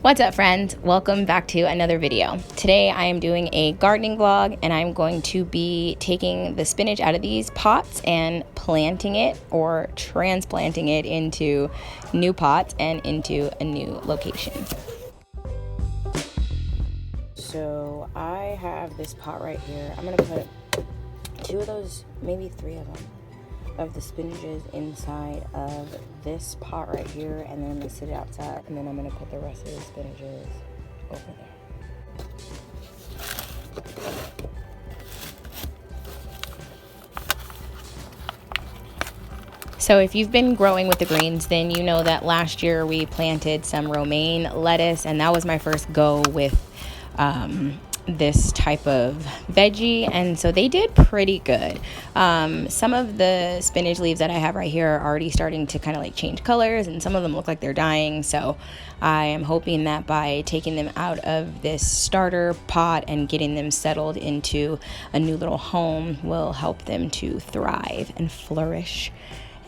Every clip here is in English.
What's up, friends? Welcome back to another video. Today I am doing a gardening vlog and I'm going to be taking the spinach out of these pots and planting it or transplanting it into new pots and into a new location. So I have this pot right here. I'm gonna put two of those, maybe three of them, of the spinaches inside of this pot right here, and then I'm gonna sit it outside, and then I'm gonna put the rest of the spinaches over there. So if you've been growing with the greens, then you know that last year we planted some romaine lettuce, and that was my first go with this type of veggie, and so they did pretty good. Some of the spinach leaves that I have right here are already starting to kind of like change colors, and some of them look like they're dying, so I am hoping that by taking them out of this starter pot and getting them settled into a new little home will help them to thrive and flourish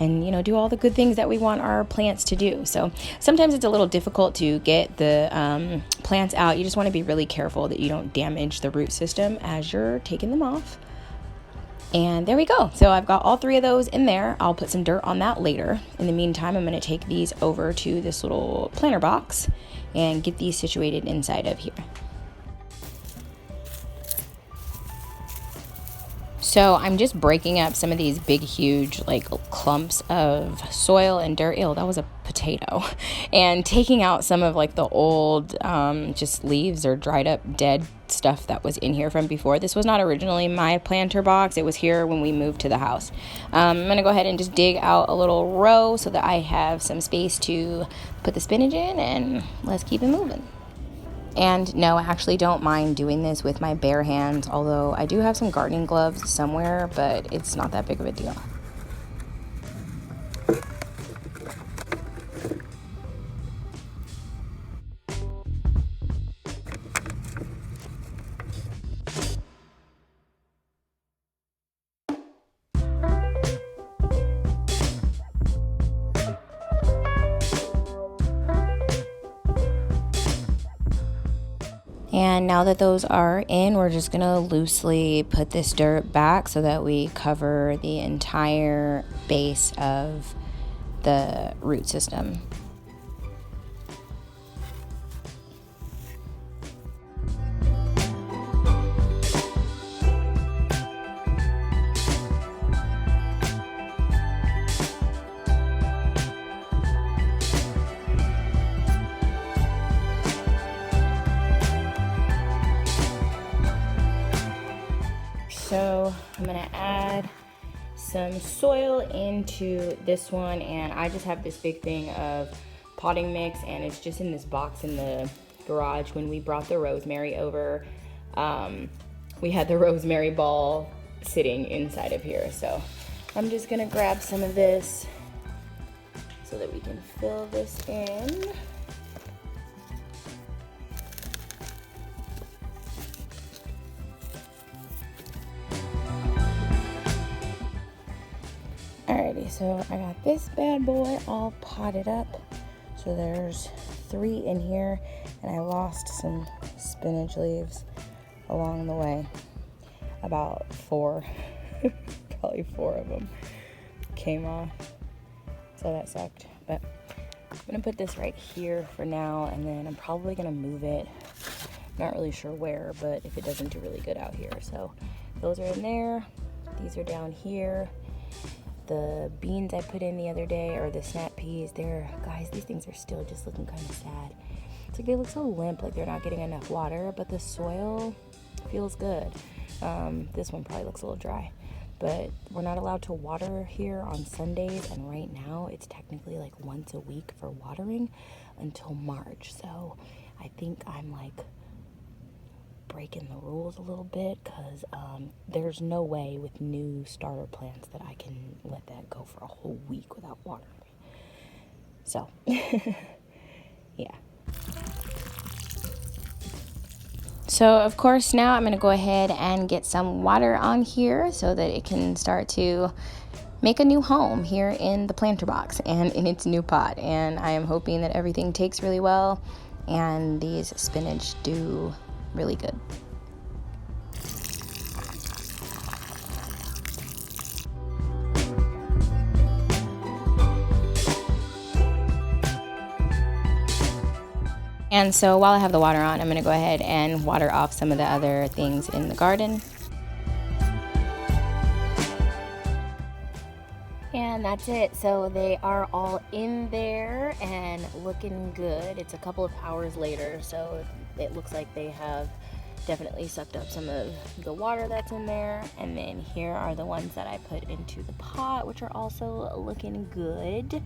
and, you know, do all the good things that we want our plants to do. So sometimes it's a little difficult to get the plants out. You just want to be really careful that you don't damage the root system as you're taking them off. And there we go. So I've got all three of those in there. I'll put some dirt on that later. In the meantime, I'm going to take these over to this little planter box and get these situated inside of here. So I'm just breaking up some of these big, huge, like clumps of soil and dirt. Ew, that was a potato. And taking out some of like the old just leaves or dried up dead stuff that was in here from before. This was not originally my planter box. It was here when we moved to the house. I'm going to go ahead and just dig out a little row so that I have some space to put the spinach in, and let's keep it moving. And no, I actually don't mind doing this with my bare hands, although I do have some gardening gloves somewhere, but it's not that big of a deal. And now that those are in, we're just gonna loosely put this dirt back so that we cover the entire base of the root system. So I'm gonna add some soil into this one, and I just have this big thing of potting mix, and it's just in this box in the garage. When we brought the rosemary over, we had the rosemary ball sitting inside of here. So I'm just gonna grab some of this so that we can fill this in. Alrighty, so I got this bad boy all potted up. So there's 3 in here, and I lost some spinach leaves along the way. About 4, probably 4 of them came off. So that sucked. But I'm gonna put this right here for now, and then I'm probably gonna move it. Not really sure where, but if it doesn't do really good out here. So those are in there. These are down here. The beans I put in the other day, or the snap peas, guys, these things are still just looking kind of sad. It's like they look so limp, like they're not getting enough water, but the soil feels good. This one probably looks a little dry, but we're not allowed to water here on Sundays, and right now it's technically like once a week for watering until March. So I think I'm like breaking the rules a little bit, because there's no way with new starter plants that I can let that go for a whole week without watering. So yeah. So of course now I'm going to go ahead and get some water on here so that it can start to make a new home here in the planter box and in its new pot. And I am hoping that everything takes really well and these spinach do really good. And so while I have the water on, I'm going to go ahead and water off some of the other things in the garden. And that's it. So they are all in there and looking good. It's a couple of hours later, so it looks like they have definitely sucked up some of the water that's in there. And then here are the ones that I put into the pot, which are also looking good.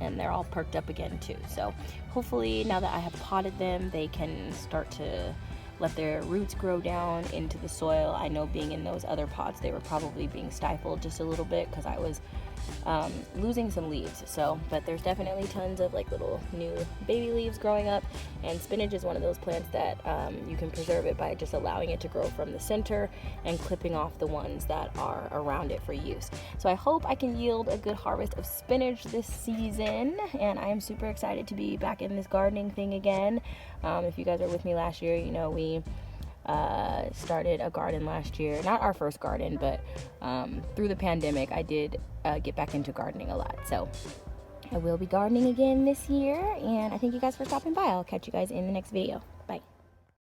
And they're all perked up again too. So hopefully now that I have potted them, they can start to let their roots grow down into the soil. I know being in those other pots, they were probably being stifled just a little bit because I was losing some leaves. So, but there's definitely tons of like little new baby leaves growing up, and spinach is one of those plants that you can preserve it by just allowing it to grow from the center and clipping off the ones that are around it for use. So I hope I can yield a good harvest of spinach this season, and I am super excited to be back in this gardening thing again. If you guys were with me last year, you know we started a garden last year. Not our first garden, but through the pandemic I did get back into gardening a lot. So I will be gardening again this year, and I thank you guys for stopping by. I'll catch you guys in the next video.